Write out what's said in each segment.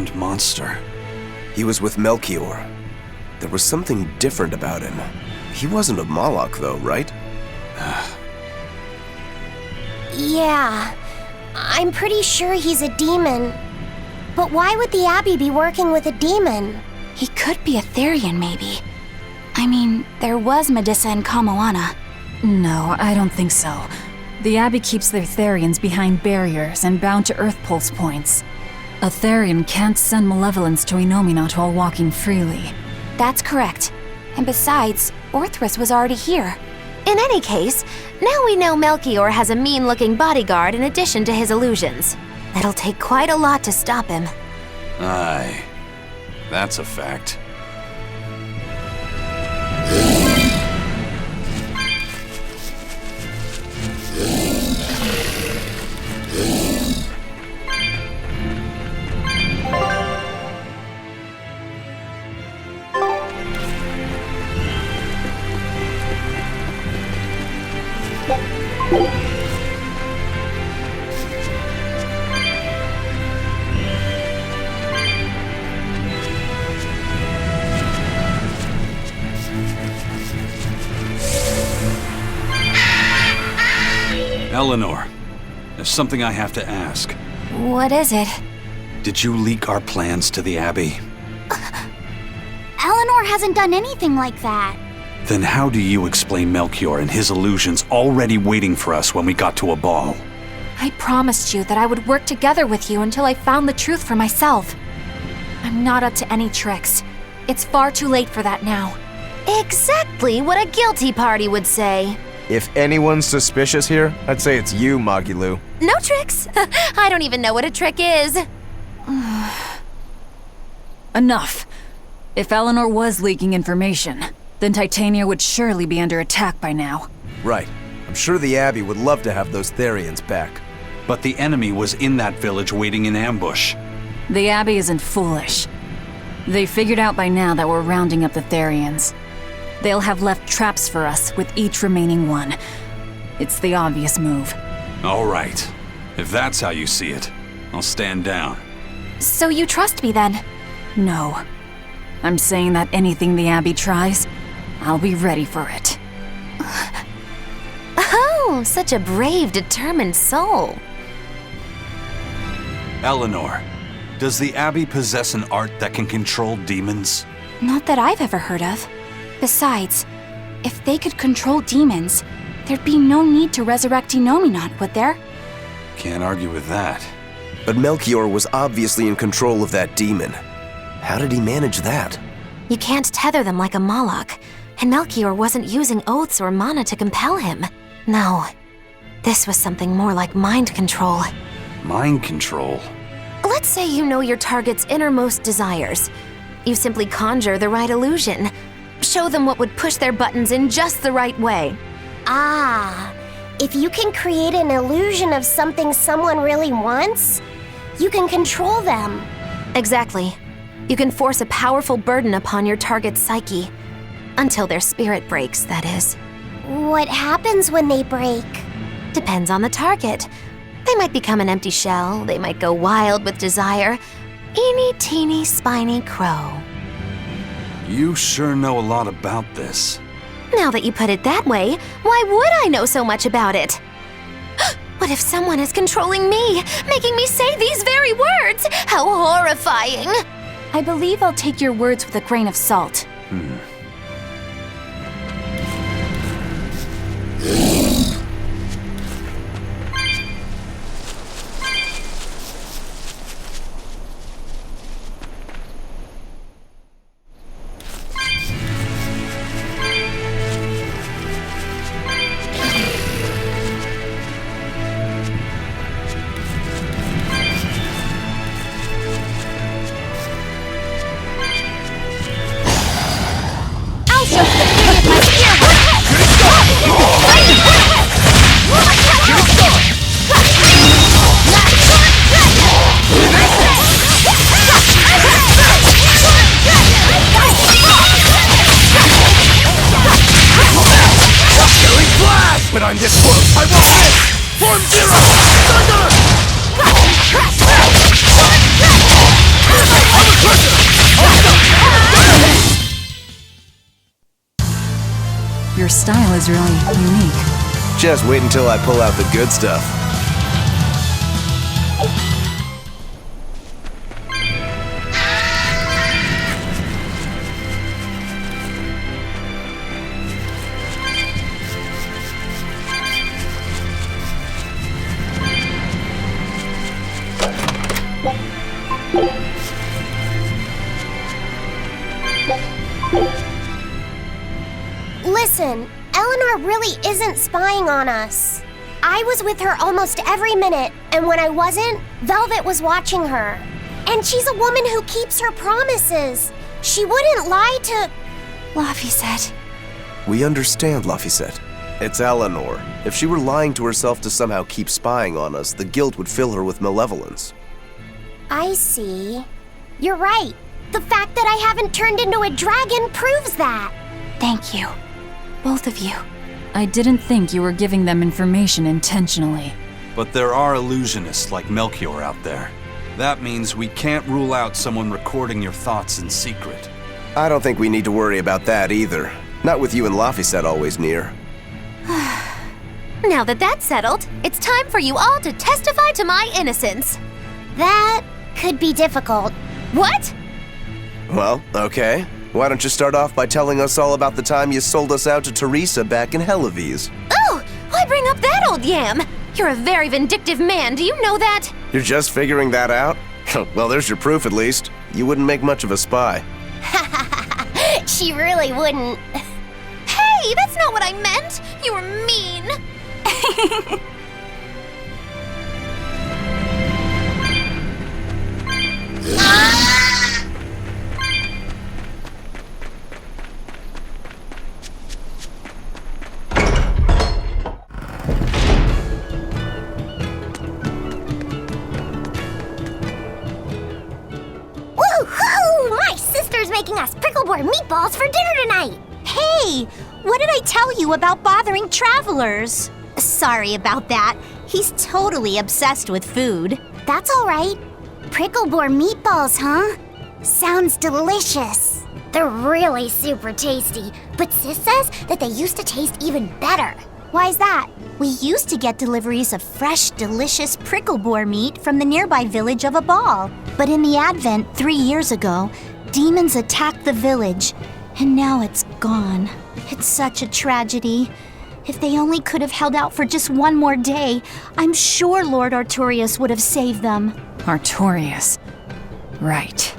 turned monster. He was with Melchior. There was something different about him. He wasn't a Moloch though, right? Yeah, I'm pretty sure he's a demon. But why would the Abbey be working with a demon? He could be a Therian, maybe. I mean, there was Medusa and Kamoana. No, I don't think so. The Abbey keeps their Therians behind barriers and bound to Earth Pulse points. A Therian can't send malevolence to Inomata while walking freely. That's correct. And besides, Orthrus was already here. In any case, now we know Melchior has a mean-looking bodyguard in addition to his illusions. It'll take quite a lot to stop him. Aye, that's a fact. Eleanor, there's something I have to ask. What is it? Did you leak our plans to the Abbey? Eleanor hasn't done anything like that. Then how do you explain Melchior and his illusions already waiting for us when we got to a ball? I promised you that I would work together with you until I found the truth for myself. I'm not up to any tricks. It's far too late for that now. Exactly what a guilty party would say. If anyone's suspicious here, I'd say it's you, Magilu. No tricks? I don't even know what a trick is. Enough. If Eleanor was leaking information, then Titania would surely be under attack by now. Right. I'm sure the Abbey would love to have those Therians back. But the enemy was in that village waiting in ambush. The Abbey isn't foolish. They figured out by now that we're rounding up the Therians. They'll have left traps for us with each remaining one. It's the obvious move. All right. If that's how you see it, I'll stand down. So you trust me then? No. I'm saying that anything the Abbey tries, I'll be ready for it. Oh, such a brave, determined soul. Eleanor, does the Abbey possess an art that can control demons? Not that I've ever heard of. Besides, if they could control demons, there'd be no need to resurrect Inomata, would there? Can't argue with that. But Melchior was obviously in control of that demon. How did he manage that? You can't tether them like a Moloch, and Melchior wasn't using oaths or mana to compel him. No, this was something more like mind control. Mind control? Let's say you know your target's innermost desires. You simply conjure the right illusion. Show them what would push their buttons in just the right way. Ah, if you can create an illusion of something someone really wants, you can control them. Exactly. You can force a powerful burden upon your target's psyche. Until their spirit breaks, that is. What happens when they break? Depends on the target. They might become an empty shell, they might go wild with desire. Eeny teeny spiny crow. You sure know a lot about this. Now that you put it that way, why would I know so much about it? What if someone is controlling me, making me say these very words? How horrifying! I believe I'll take your words with a grain of salt. Your style is really unique. Just wait until I pull out the good stuff. Listen, Eleanor really isn't spying on us. I was with her almost every minute, and when I wasn't, Velvet was watching her. And she's a woman who keeps her promises. She wouldn't lie to... Laphicet. We understand, Laphicet. It's Eleanor. If she were lying to herself to somehow keep spying on us, the guilt would fill her with malevolence. I see. You're right. The fact that I haven't turned into a dragon proves that. Thank you. Both of you. I didn't think you were giving them information intentionally. But there are illusionists like Melchior out there. That means we can't rule out someone recording your thoughts in secret. I don't think we need to worry about that either. Not with you and Laphicet always near. Now that that's settled, it's time for you all to testify to my innocence. That could be difficult. What? Well, okay. Why don't you start off by telling us all about the time you sold us out to Teresa back in Helives? Oh, why bring up that old yam? You're a very vindictive man, do you know that? You're just figuring that out? Well, there's your proof at least. You wouldn't make much of a spy. She really wouldn't. Hey, that's not what I meant! You were mean! Woohoo! My sister's making us pickleboard meatballs for dinner tonight! Hey, what did I tell you about bothering travelers? Sorry about that. He's totally obsessed with food. That's all right. Pickleboard meatballs, huh? Sounds delicious. They're really super tasty, but Sis says that they used to taste even better. Why's that? We used to get deliveries of fresh, delicious prickleboar meat from the nearby village of Abal. But in the Advent 3 years ago, demons attacked the village, and now it's gone. It's such a tragedy. If they only could have held out for just one more day, I'm sure Lord Artorius would have saved them. Artorius. Right.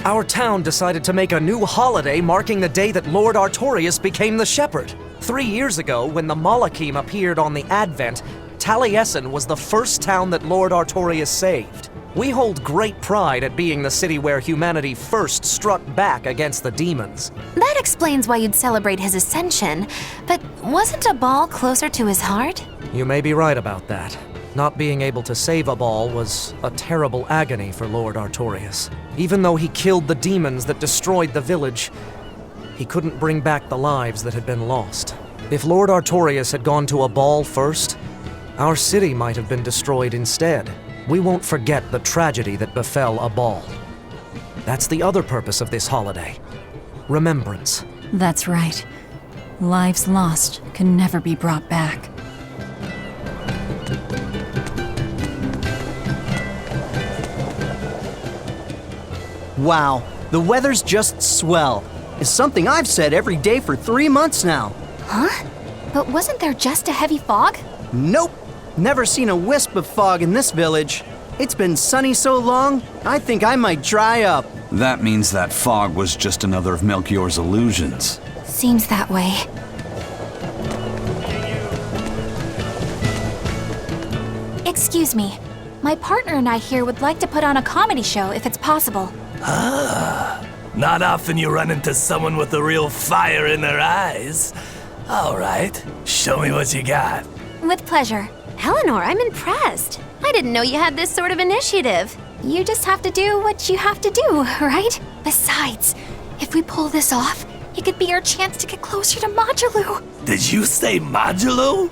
Our town decided to make a new holiday marking the day that Lord Artorius became the shepherd. 3 years ago, when the Malachim appeared on the Advent, Taliesin was the first town that Lord Artorius saved. We hold great pride at being the city where humanity first struck back against the demons. That explains why you'd celebrate his ascension, but wasn't a ball closer to his heart? You may be right about that. Not being able to save Abal was a terrible agony for Lord Artorius. Even though he killed the demons that destroyed the village, he couldn't bring back the lives that had been lost. If Lord Artorius had gone to Abal first, our city might have been destroyed instead. We won't forget the tragedy that befell Abal. That's the other purpose of this holiday. Remembrance. That's right. Lives lost can never be brought back. Wow, the weather's just swell. It's something I've said every day for 3 months now. Huh? But wasn't there just a heavy fog? Nope, never seen a wisp of fog in this village. It's been sunny so long, I think I might dry up. That means that fog was just another of Melchior's illusions. Seems that way. Excuse me. My partner and I here would like to put on a comedy show if it's possible. Not often you run into someone with a real fire in their eyes. All right, show me what you got. With pleasure. Eleanor, I'm impressed. I didn't know you had this sort of initiative. You just have to do what you have to do, right? Besides, if we pull this off, it could be our chance to get closer to Modulu. Did you say Modulu?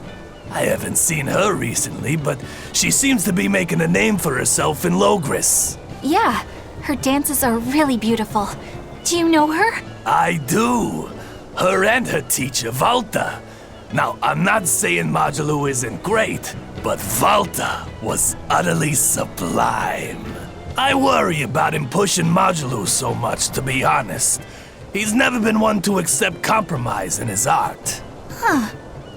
I haven't seen her recently, but she seems to be making a name for herself in Logris. Yeah, her dances are really beautiful. Do you know her? I do. Her and her teacher, Valta. Now, I'm not saying Modulu isn't great, but Valta was utterly sublime. I worry about him pushing Modulu so much, to be honest. He's never been one to accept compromise in his art. Huh.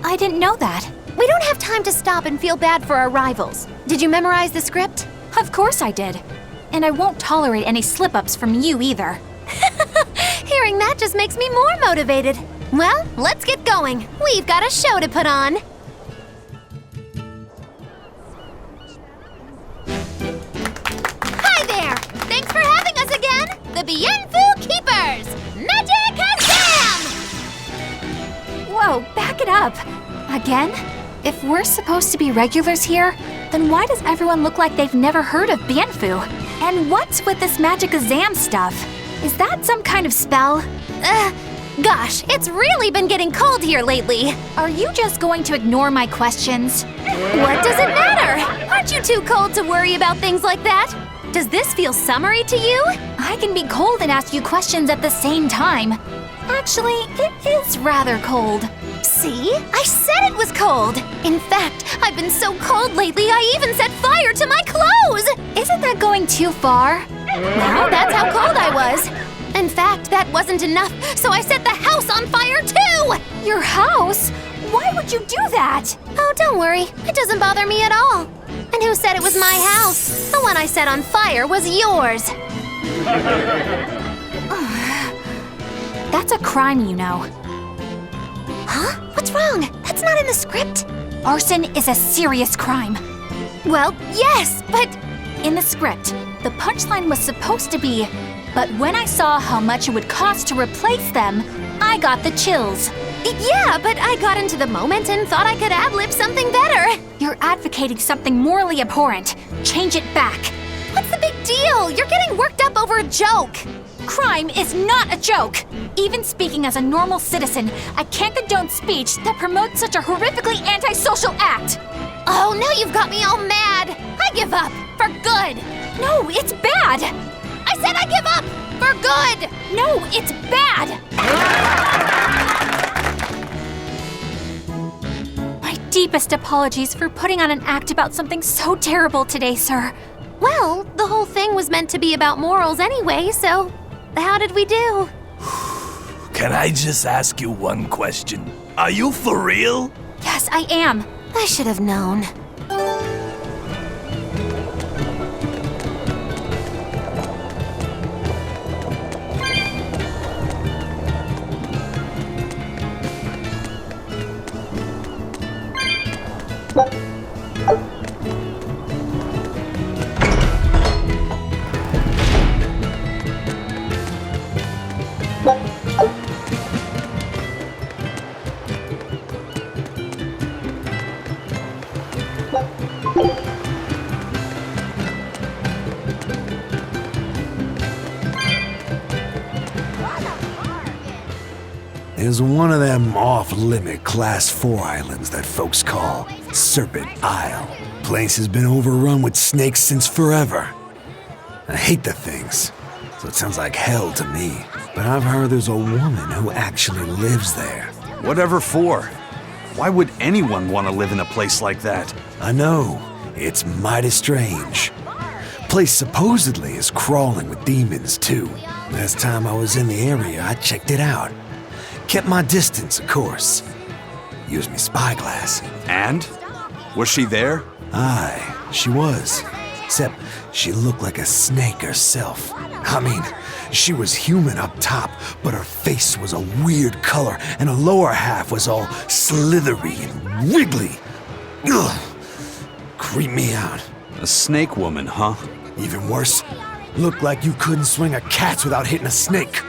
I didn't know that. We don't have time to stop and feel bad for our rivals. Did you memorize the script? Of course I did. And I won't tolerate any slip-ups from you either. Hearing that just makes me more motivated. Well, let's get going. We've got a show to put on. Hi there! Thanks for having us again! The Bienfu Keepers! Magic Hazam! Whoa, back it up. Again? If we're supposed to be regulars here, then why does everyone look like they've never heard of Bienfu? And what's with this Magic Azam stuff? Is that some kind of spell? Gosh, it's really been getting cold here lately. Are you just going to ignore my questions? What does it matter? Aren't you too cold to worry about things like that? Does this feel summery to you? I can be cold and ask you questions at the same time. Actually, it is rather cold. See? I said it was cold! In fact, I've been so cold lately I even set fire to my clothes! Isn't that going too far? Well, that's how cold I was. In fact, that wasn't enough, so I set the house on fire too! Your house? Why would you do that? Oh, don't worry. It doesn't bother me at all. And who said it was my house? The one I set on fire was yours. That's a crime, you know. Huh? What's wrong? That's not in the script. Arson is a serious crime. Well, yes, but... In the script, the punchline was supposed to be, but when I saw how much it would cost to replace them, I got the chills. Yeah, but I got into the moment and thought I could ad-lib something better. You're advocating something morally abhorrent. Change it back. What's the big deal? You're getting worked up over a joke. Crime is not a joke. Even speaking as a normal citizen, I can't condone speech that promotes such a horrifically antisocial act. Oh, now you've got me all mad. I give up. For good. No, it's bad. I said I give up. For good. No, it's bad. My deepest apologies for putting on an act about something so terrible today, sir. Well, the whole thing was meant to be about morals anyway, so how did we do? Can I just ask you one question? Are you for real? Yes, I am. I should have known. There's one of them off-limit Class 4 islands that folks call Serpent Isle. Place has been overrun with snakes since forever. I hate the things, so it sounds like hell to me. But I've heard there's a woman who actually lives there. Whatever for? Why would anyone want to live in a place like that? I know, it's mighty strange. Place supposedly is crawling with demons too. Last time I was in the area, I checked it out. Kept my distance, of course. Used me spyglass. And? Was she there? Aye, she was. Except she looked like a snake herself. I mean, she was human up top, but her face was a weird color, and her lower half was all slithery and wiggly. Ugh. Creeped me out. A snake woman, huh? Even worse, Looked like you couldn't swing a cat's without hitting a snake.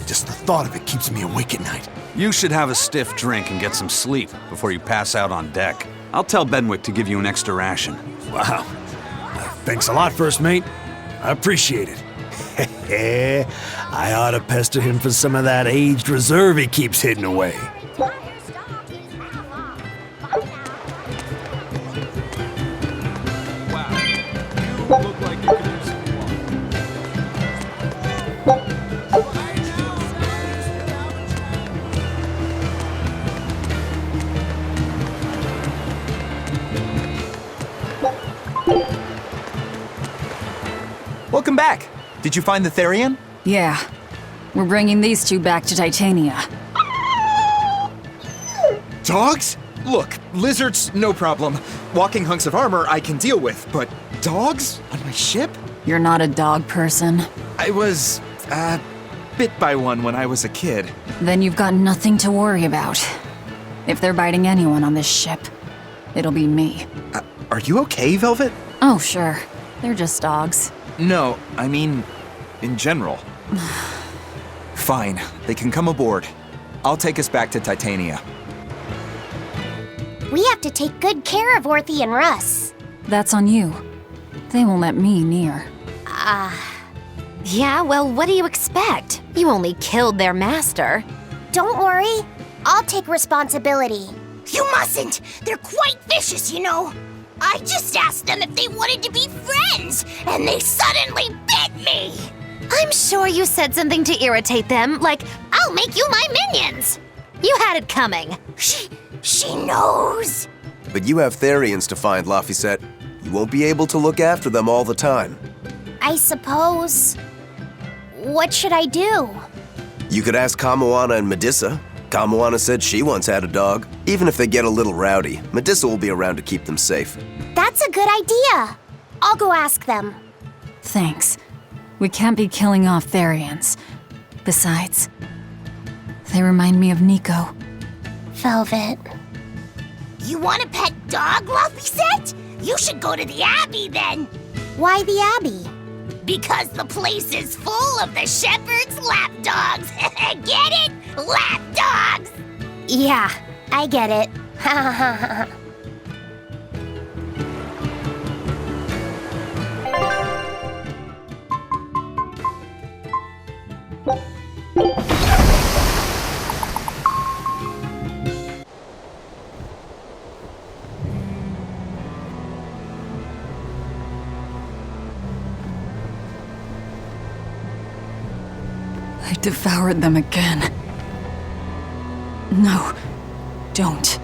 Just the thought of it keeps me awake at night. You should have a stiff drink and get some sleep before you pass out on deck. I'll tell Benwick to give you an extra ration. Wow. Thanks a lot, First Mate. I appreciate it. I ought to pester him for some of that aged reserve he keeps hidden away. Welcome back. Did you find the Therian? Yeah. We're bringing these two back to Titania. Dogs? Look, lizards, no problem. Walking hunks of armor I can deal with, but dogs? On my ship? You're not a dog person. I was, bit by one when I was a kid. Then you've got nothing to worry about. If they're biting anyone on this ship, it'll be me. Are you okay, Velvet? Oh, sure. They're just dogs. No, I mean, in general. Fine, they can come aboard. I'll take us back to Titania. We have to take good care of Orthy and Russ. That's on you. They won't let me near. Yeah, well, what do you expect? You only killed their master. Don't worry. I'll take responsibility. You mustn't! They're quite vicious, you know. I just asked them if they wanted to be friends, and they suddenly bit me! I'm sure you said something to irritate them, like, I'll make you my minions! You had it coming. She knows! But you have Therians to find, Laphicet. You won't be able to look after them all the time. I suppose... What should I do? You could ask Kamoana and Medissa. Kamoana said she once had a dog. Even if they get a little rowdy, Medissa will be around to keep them safe. That's a good idea. I'll go ask them. Thanks. We can't be killing off Therians. Besides, they remind me of Nico. Velvet. You want a pet dog, Laphicet? You should go to the Abbey then. Why the Abbey? Because the place is full of the shepherd's lapdogs. Get it? Lapdogs! Yeah, I get it. I devoured them again. No, don't.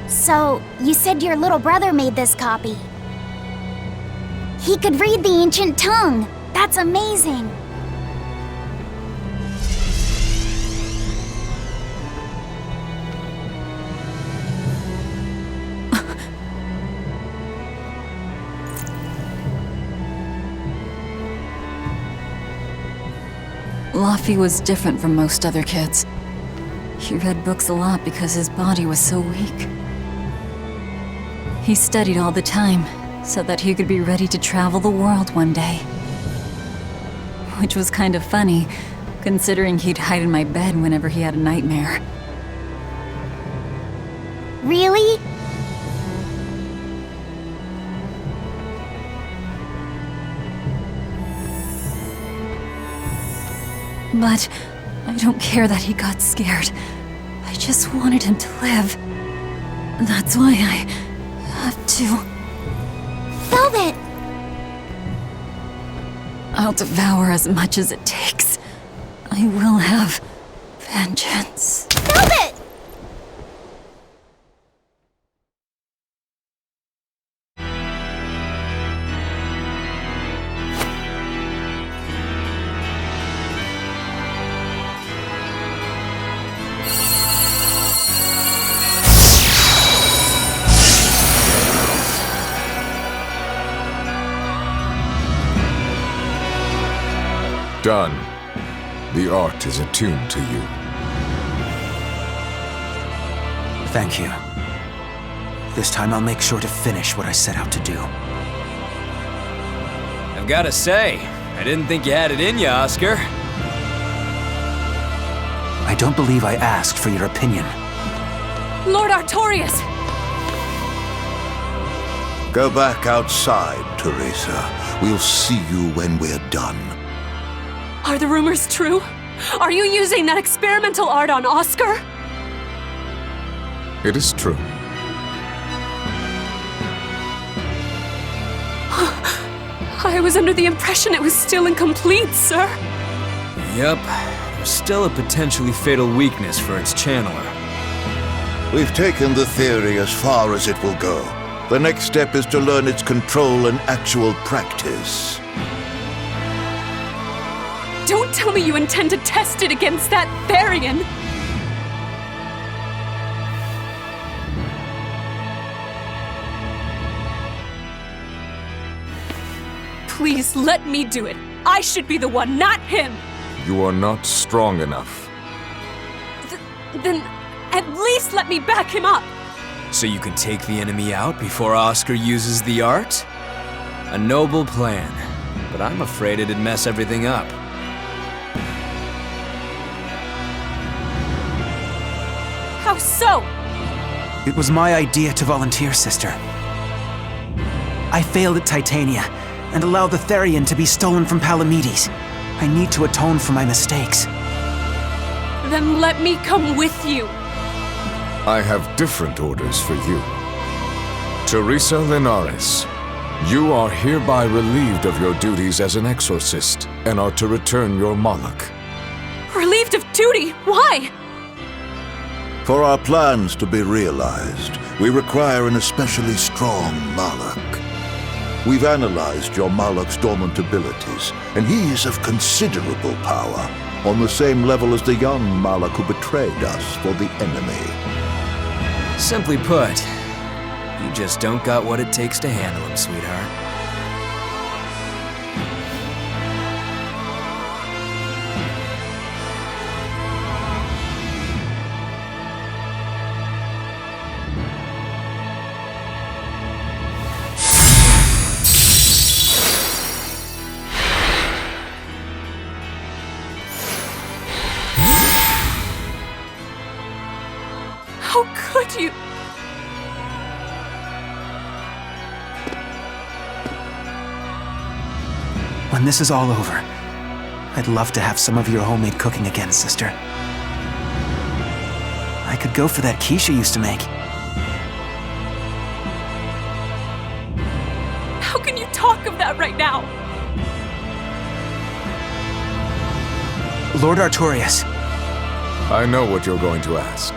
So, you said your little brother made this copy. He could read the ancient tongue. That's amazing. Laffy was different from most other kids. He read books a lot because his body was so weak. He studied all the time so that he could be ready to travel the world one day. Which was kind of funny, considering he'd hide in my bed whenever he had a nightmare. Really? But I don't care that he got scared. I just wanted him to live. That's why I have to. Velvet! I'll devour as much as it takes. I will have vengeance. Velvet! Done. The art is attuned to you. Thank you. This time I'll make sure to finish what I set out to do. I've gotta say, I didn't think you had it in you, Oscar. I don't believe I asked for your opinion. Lord Artorias! Go back outside, Teresa. We'll see you when we're done. Are the rumors true? Are you using that experimental art on Oscar? It is true. I was under the impression it was still incomplete, sir. Yep, there's still a potentially fatal weakness for its channeler. We've taken the theory as far as it will go. The next step is to learn its control and actual practice. Don't tell me you intend to test it against that Therian! Please let me do it. I should be the one, not him! You are not strong enough. Then at least let me back him up! So you can take the enemy out before Oscar uses the art? A noble plan, but I'm afraid it'd mess everything up. How so? It was my idea to volunteer, sister. I failed at Titania and allowed the Therian to be stolen from Palamedes. I need to atone for my mistakes. Then let me come with you. I have different orders for you. Teresa Linares, you are hereby relieved of your duties as an exorcist and are to return your Moloch. Relieved of duty? Why? For our plans to be realized, we require an especially strong Moloch. We've analyzed your Moloch's dormant abilities, and he is of considerable power, on the same level as the young Moloch who betrayed us for the enemy. Simply put, you just don't got what it takes to handle him, sweetheart. How could you? When this is all over, I'd love to have some of your homemade cooking again, sister. I could go for that quiche you used to make. How can you talk of that right now? Lord Artorias. I know what you're going to ask.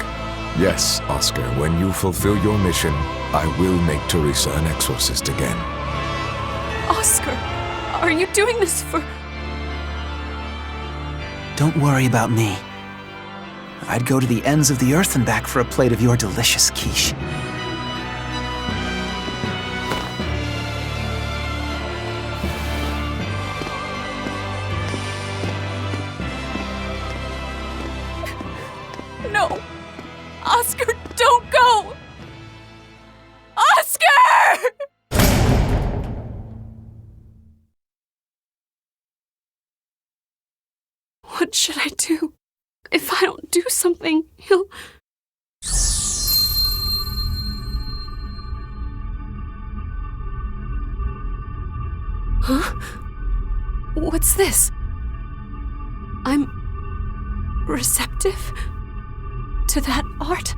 Yes, Oscar, when you fulfill your mission, I will make Teresa an exorcist again. Oscar, are you doing this for... Don't worry about me. I'd go to the ends of the earth and back for a plate of your delicious quiche. No! Oscar, don't go! Oscar! What should I do? If I don't do something, he'll... Huh? What's this? I'm receptive to that art.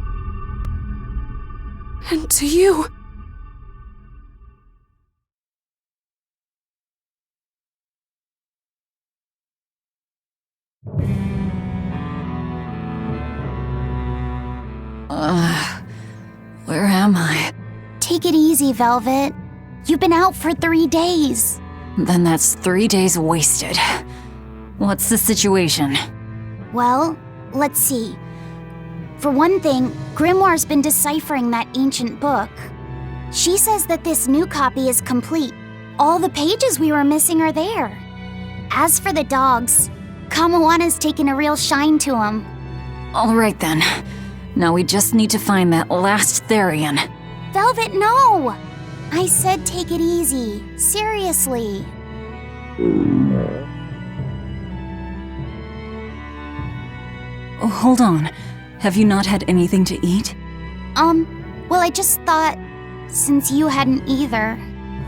And to you. Where am I? Take it easy, Velvet. You've been out for 3 days. Then that's 3 days wasted. What's the situation? Well, let's see. For one thing, Grimoire's been deciphering that ancient book. She says that this new copy is complete. All the pages we were missing are there. As for the dogs, Kamawaна's taken a real shine to him. All right then. Now we just need to find that last Therian. Velvet, no! I said take it easy. Seriously. Oh, hold on. Have you not had anything to eat? Well, I just thought, since you hadn't either.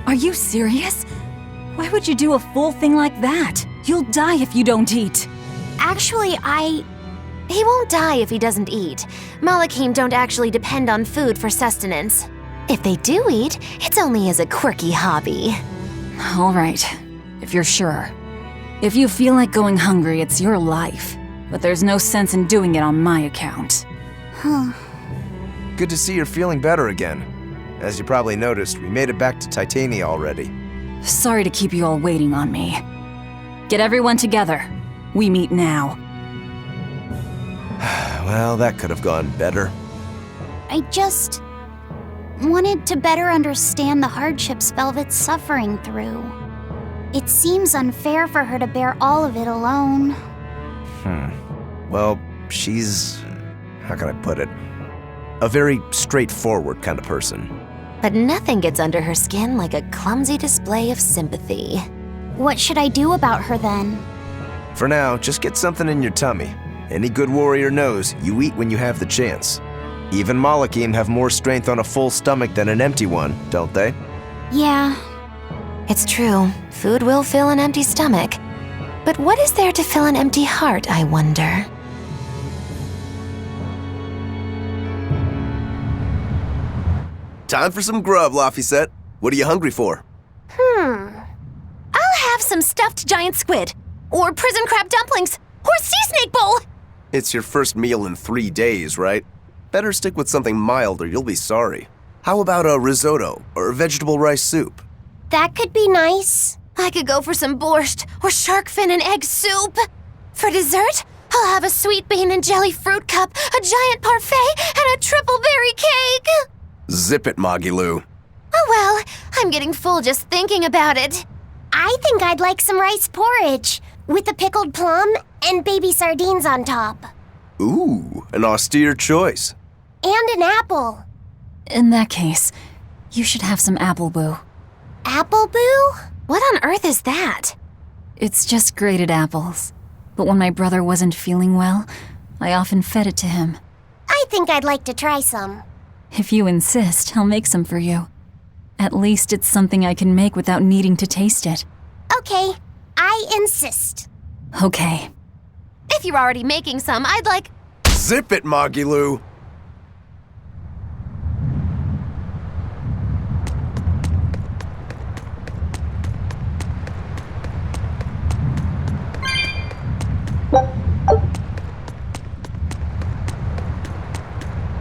Are you serious? Why would you do a full thing like that? You'll die if you don't eat. Actually, He won't die if he doesn't eat. Malachim don't actually depend on food for sustenance. If they do eat, it's only as a quirky hobby. All right, if you're sure. If you feel like going hungry, it's your life. But there's no sense in doing it on my account. Good to see you're feeling better again. As you probably noticed, we made it back to Titania already. Sorry to keep you all waiting on me. Get everyone together. We meet now. Well, that could have gone better. I just wanted to better understand the hardships Velvet's suffering through. It seems unfair for her to bear all of it alone. Well, she's... how can I put it? A very straightforward kind of person. But nothing gets under her skin like a clumsy display of sympathy. What should I do about her then? For now, just get something in your tummy. Any good warrior knows you eat when you have the chance. Even Malachim have more strength on a full stomach than an empty one, don't they? Yeah. It's true. Food will fill an empty stomach. But what is there to fill an empty heart, I wonder? Time for some grub, Laphicet. What are you hungry for? I'll have some stuffed giant squid, or prison crab dumplings, or sea snake bowl! It's your first meal in 3 days, right? Better stick with something mild or you'll be sorry. How about a risotto or vegetable rice soup? that could be nice. I could go for some borscht or shark fin and egg soup. For dessert, I'll have a sweet bean and jelly fruit cup, a giant parfait, and a triple berry cake. Zip it, Magilu. Oh well, I'm getting full just thinking about it. I think I'd like some rice porridge with a pickled plum and baby sardines on top. Ooh, an austere choice. And an apple. In that case, you should have some apple boo. Apple boo? What on earth is that? It's just grated apples. But when my brother wasn't feeling well, I often fed it to him. I think I'd like to try some. If you insist, I'll make some for you. At least it's something I can make without needing to taste it. Okay, I insist. Okay. If you're already making some, I'd like... Zip it, Magilu.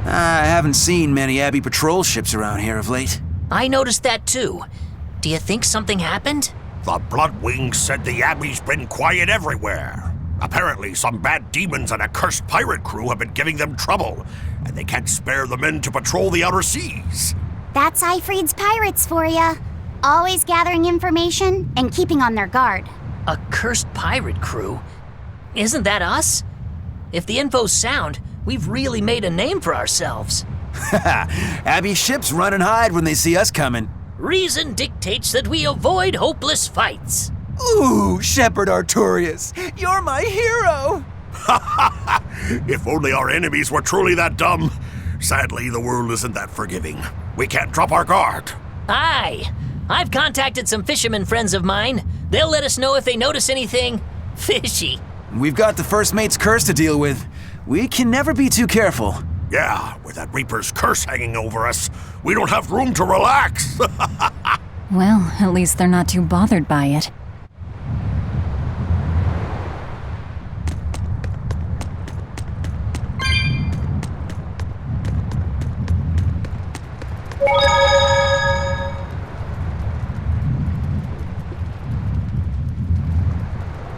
I haven't seen many Abbey patrol ships around here of late. I noticed that too. Do you think something happened? The Bloodwings said the Abbey's been quiet everywhere. Apparently, some bad demons and a cursed pirate crew have been giving them trouble, and they can't spare the men to patrol the outer seas. That's Ifrid's pirates for ya. Always gathering information and keeping on their guard. A cursed pirate crew? Isn't that us? If the info's sound, we've really made a name for ourselves. Abbey ships run and hide when they see us coming. Reason dictates that we avoid hopeless fights. Ooh, Shepherd Artorius, you're my hero! If only our enemies were truly that dumb. Sadly, the world isn't that forgiving. We can't drop our guard. Aye. I've contacted some fishermen friends of mine. They'll let us know if they notice anything fishy. We've got the First Mate's curse to deal with. We can never be too careful. Yeah, with that Reaper's curse hanging over us, we don't have room to relax. Well, at least they're not too bothered by it.